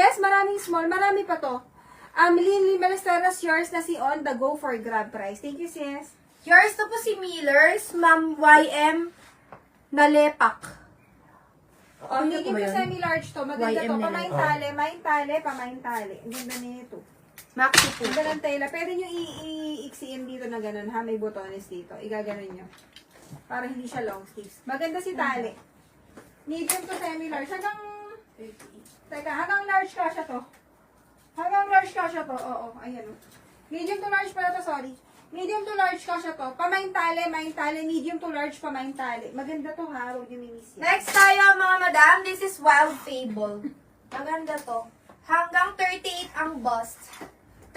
Yes, maraming small. Marami pa to. Lynn Balesteros, yours na si On the go for grab price. Thank you, sis. Yours to po si Millers, Ma'am YM Nalepak. Oh, hindi ko semi-large to. Maganda YM to. nila. Pamain tali, pamain tali. Ang ganda nito. Maxi po. Ang ganda ng tela. Pwede nyo i-iksiin dito na ganun, ha? May botones dito. Igaganon nyo. Para hindi siya long sleeves. Maganda si tali. Medium to semi-large. Hanggang large ka siya to. Hanggang large ka siya to. Oo, ayan o. Medium to large pala to, sorry. Medium to large ka siya to. Pamain tali, medium to large, pamain tali. Maganda to, ha? Huwag nyo minis yan. Next tayo mga madam, this is Wild Fable. Maganda to. Hanggang 38 ang bust.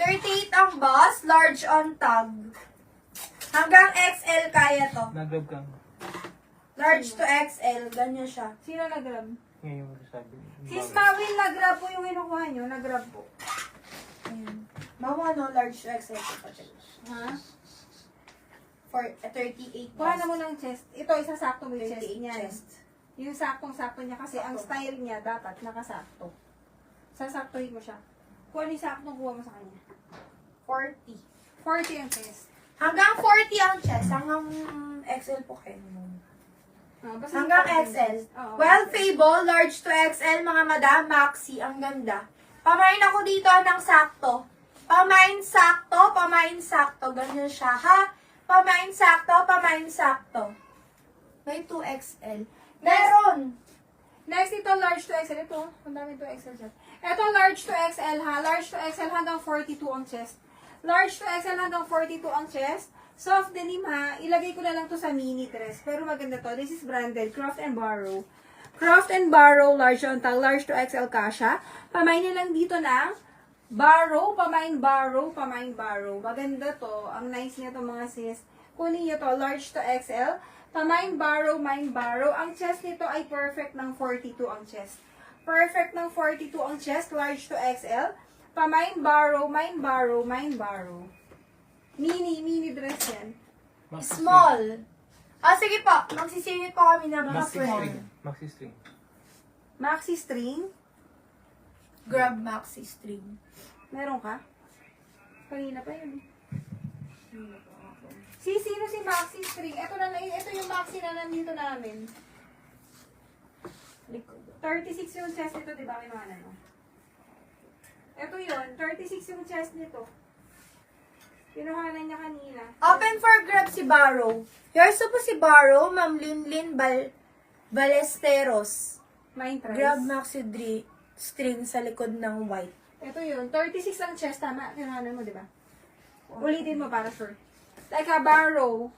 38 ang bust, large on tag. Hanggang XL kaya to. Nag-grab kang. Large to XL, ganyan siya. Sino nag-grab? Ngayon mo sabi. Sis Mawin, nag-grab po yung kinukuha nyo. Nag-grab po. Ayan. Mawa no, large to XL po pa siya. Ha? For 38 Kuha na bust. mo ng chest. Ito, isasakto mo yung chest 38 niya. chest. Yung saktong-sakto niya kasi ang style niya dapat nakasakto. Sasaktohin mo siya. Kung ano yung saktong kuha mo sa kanya. 40. 40 ang chest. Hanggang 40 ang chest. Hanggang XL po kayo. Basta Hanggang yung 40 XL. chest. Oo. Well, Fable, large to XL, mga madam, maxi. Ang ganda. Pamain ako dito ng sakto. Pamain sakto. Ganyan siya, ha? Pamain sakto. May 2XL. Meron. Next, ito large to XL. Ito, ang dami to XL chest. Ito large to XL ha. Large to XL hanggang 42 ang chest. Large to XL hanggang 42 ang chest. Soft denim ha. Ilagay ko na lang to sa mini dress. Pero maganda to. This is branded. Croft and Barrow. Croft and Barrow. Large on tag. Large to XL kasha. Pamain na lang dito ng Barrow. Pamain Barrow. Maganda to. Ang nice niya to mga sis. Kunin nyo to. Large to XL. Pamain Barrow. Ang chest nito ay perfect ng 42 ang chest. Perfect ng 42 ang chest. Large to XL. Pamain Barrow. Mini dress yan. Small. Sige po. Magsisingit po kami ng Maxi mga string. Maxi string. Maxi string. Grab maxi string. Meron ka? Kanina pa yun. Sino si Maxi String? Ito yung Maxi na nandito namin. 36 yung chest nito, di ba? Kinuhanan mo. Ito yun, 36 yung chest nito. Kinuhanan niya kanina. Open for grab si Barrow. Yours po si Barrow, Ma'am Linlin Balesteros. Mind price. Grab maxi string sa likod ng white. Ito yun, 36 ang chest, tama? Kinuhanan mo, di ba? Ulitin mo para sure. Like a Barrow.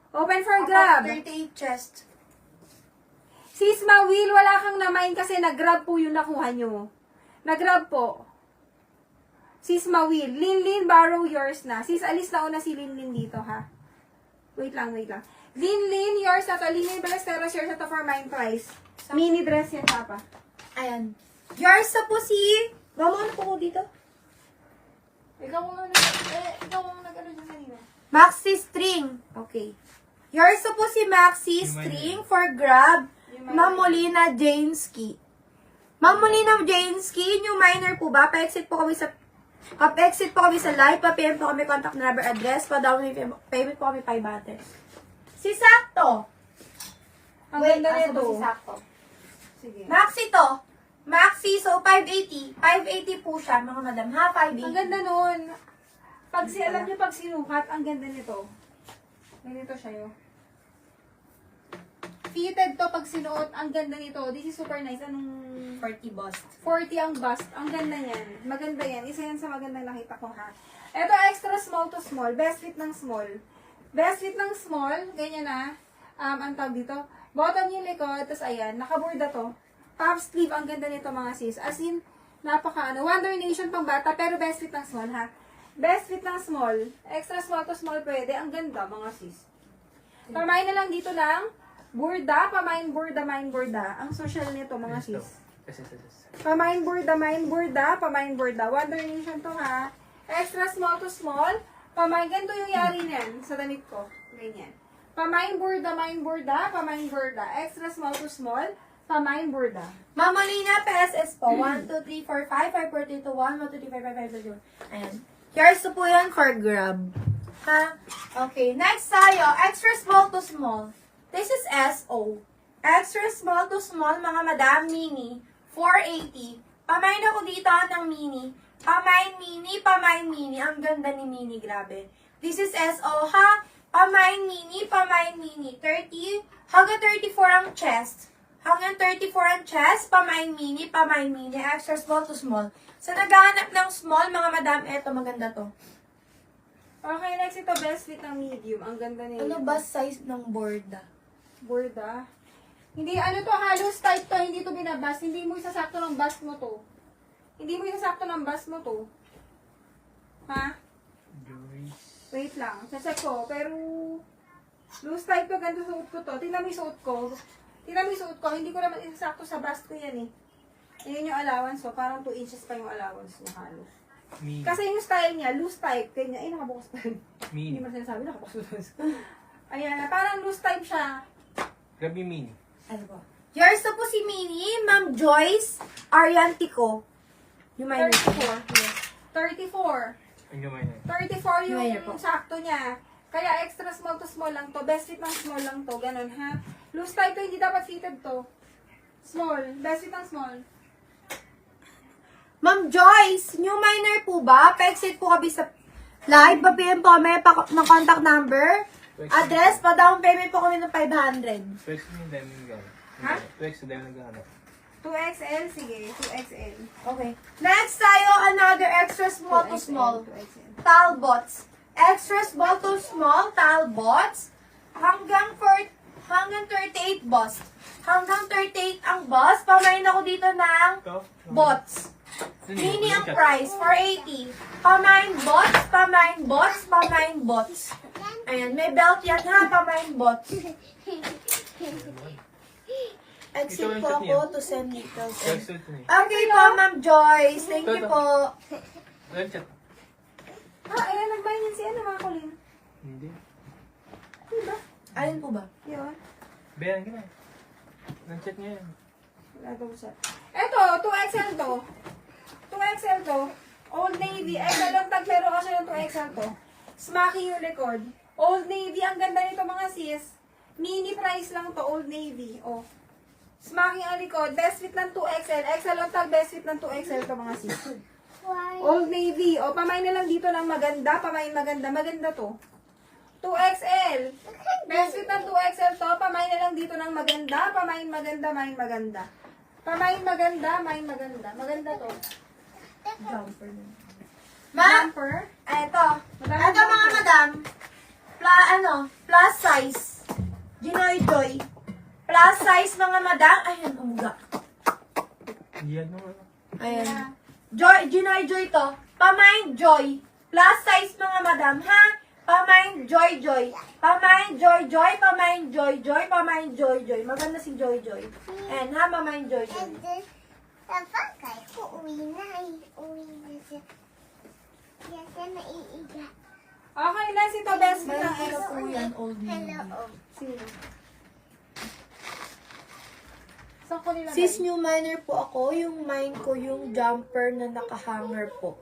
Open for grab. 38 chest. Sis Mawil, wala kang namain kasi nag-grab po yung nakuha nyo. Nag-grab po. Sis Mawil, Linlin Barrow, yours na. Sis, alis na una si Linlin dito, ha? Wait lang. Linlin, yours na to. Linlin Balesteros, yours na to for mine price. Mini dress yan, papa. Ayan. Yours po si... Mama, ano po ko dito? Ikaw mo nag-ano dyan kanina. Maxi string. Okay. Yours po si Maxi string for grab. Yung Ma'am Molina Jainski. Ma'am Molina Jainski, new minor po ba? Pa-exit po kami sa live. Pa-PM po kami contact number, address. Pa-down payment po kami 500. Si Sakto. Ang Wait, ganda asa ba nito. si Sakto? Sige. Maxi to. Maxi, so 580. 580 po siya, mga madam. Ha, 580. Ang ganda nun. Alam niyo pag sinukat, ang ganda nito. Ganito siya yun. Fitted to pag sinuot, ang ganda nito. This is super nice. Anong 40 bust. 40 ang bust. Ang ganda niyan. Maganda yan. Isa yan sa magandang nakita ko ha. Ito extra small to small. Best fit ng small. Best fit ng small. Ganyan na. Ang tawag dito. Bottom yung likod. Tapos ayan. Nakaburda to. Puff sleeve. Ang ganda nito mga sis. As in, Wonder Nation pang bata. Pero best fit ng small ha. Best fit ng small. Extra small to small pwede. Ang ganda mga sis. Pamain na lang dito lang. Burda, pamain burda. Ang social nito mga sis. Yes. Pamain burda. Wonder Nation to ha. Extra small to small. Pamain, ganito yung yari niyan sa damit ko. Ganyan. Pamain burda. Extra small to small. Pamain Burda. Ma'am Molina, PSS po. 1, 2, 3, 4, 5, 5, 4, 3, 2, 1, 1, 2, 3, 4, 5, 5, 6, 7. Ayan. Here's po yan for grab. Ha? Okay, next tayo. Extra small to small. This is SO. Extra small to small, mga madam, mini. 480. Pamain ako dito ng mini. Pamain mini, pamain mini. Ang ganda ni mini, grabe. This is SO, ha? Pamain mini, pamain mini. 30, hanggang 34 ang chest. Hanggang 34 ang chest, pamain mini, extra small to small. Sa naghahanap ng small, mga madam, eto, maganda to. Okay, next ito, best fit ng medium. Ang ganda niya. Ano ba size ng borda? Burda. Hindi, ano to, halos tight to, hindi to binabas. Hindi mo isasakto ng bust mo to. Hindi mo isasakto ng bust mo to. Ha? Joyce. Wait lang, check ko. Pero, loose type to, ganito suot ko to. Tingnan mo yung suot ko. Tingnan mo yung suot ko. Hindi ko naman isasakto sa bust ko yan eh. Ayan yung allowance ko. Parang 2 inches pa yung allowance niya halos. Mini. Kasi yung style niya, loose type. Kanya, ay, nakabukas pa rin. Hindi Mini. mo sinasabi, nakabukas. Ayan, parang loose type siya. Grab yung mini. Ano ba? Yours na po si Mini, Ma'am Joyce Ariantico. Yung minor po. 34. Yes. 34. Ang gamay na yun. 34 yung Minor po. sakto niya. Kaya extra small to small lang to. Best fit ng small lang to. Ganun, ha? Loose type to, hindi dapat fitted to. Small. Best fit ng small. Ma'am Joyce, new minor po ba? Pa-exit po kami sa live. Pa-PM po kami ng contact number. Address, pa-down payment po kami ng 500. 2X na yung diamond gown. Ha? 2X na diamond gown. 2XL, sige. 2XL. Okay. Next tayo, another extra small to 2XL, small. 2XL. Talbots. Extra small to small, talbots. Hanggang 38 bust. Hanggang 38 ang bust. Pamain ako dito ng Ito? bots. Mini ang price, 480. Pamain bots, pamain bots, pamain bots. Ayan, may belt yan ha, pamain bots. Exit po ako to send details. Extra ito na eh. Okay po, Ma'am Joyce. Thank you po. Red chat. Ayan, nagbayan yan si ano, mga kulin. Hindi. Diba? Alin po ba? Yun. Bayan ka na. Nang-chat niya yan. Wala daw siya. Eto, 2XL to. 2XL to. Old Navy. XL lang tag, pero kasi yung 2XL to. Smacky yung record. Old Navy. Ang ganda nito mga sis. Mini price lang to, Old Navy. Oh. Smacky ang record. Best fit ng 2XL. XL lang tag, best fit ng 2XL to mga sis. Old Navy. O, pamain na lang dito ng maganda. Pamain maganda. Maganda to. 2XL. Best fit ng 2XL to. Pamain na lang dito ng maganda. Pamain maganda, main maganda. Pamain maganda, main maganda. Maganda to. Jumper. Ma'am, Jumper. eto. Madami Eto mga jumper. madam. Plus size. Ginoy Joy. Plus size mga madam. Ayan, umuga. Yan naman. Ayan. Joy, Ginoy Joy to. Pamain Joy. Plus size mga madam, ha? Pamain Joy Joy. Pamain Joy Joy. Pamain Joy Joy. Pamain Joy Joy. Maganda si Joy Joy. Ayan, ha? Pamain Joy Joy. Sabagay, uuwi na eh. Uwi na siya. Kaya siya naiiga. Okay, next ito, best fit ng Hello S. po yan, old lady. Hello. Sino? Saan ko nilagay? Sis, new minor po ako. Yung mine ko, yung jumper na nakahanger po.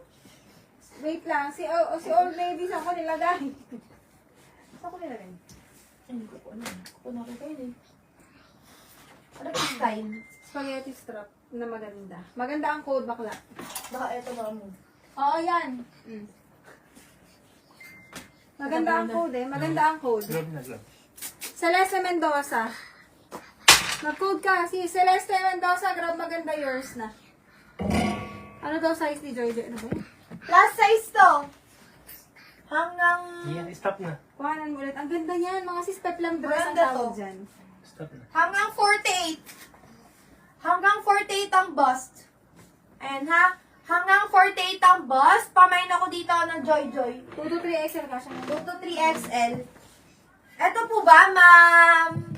Wait lang, si Old Navy, saan ko nilagay? Saan ko nilagay? Hindi ko po alam. Hindi ko nakita yun eh. Ano yung style? Spaghetti strap na maganda. Maganda ang code, bakla. Baka eto ba mo? Oo, yan. Maganda ang code eh. Maganda ang code. Grab na grab. Celeste Mendoza. Mag-code ka. Si Celeste Mendoza, grab maganda yours na. Ano daw size ni Joy? Ano ba yun? Last size to. Hanggang... Yan, stop na. Kuhanan mo ulit. Ang ganda niyan. Mga si step lang dress ang Maganda tawag to. dyan. Stop na. Hanggang 48. Hanggang 48 ang bust. Ayan ha. Hanggang 48 ang bust. Pamain ako dito ng Joy Joy. 2 to 3 XL ka siya. 2 to 3 XL. Ito po ba, ma'am?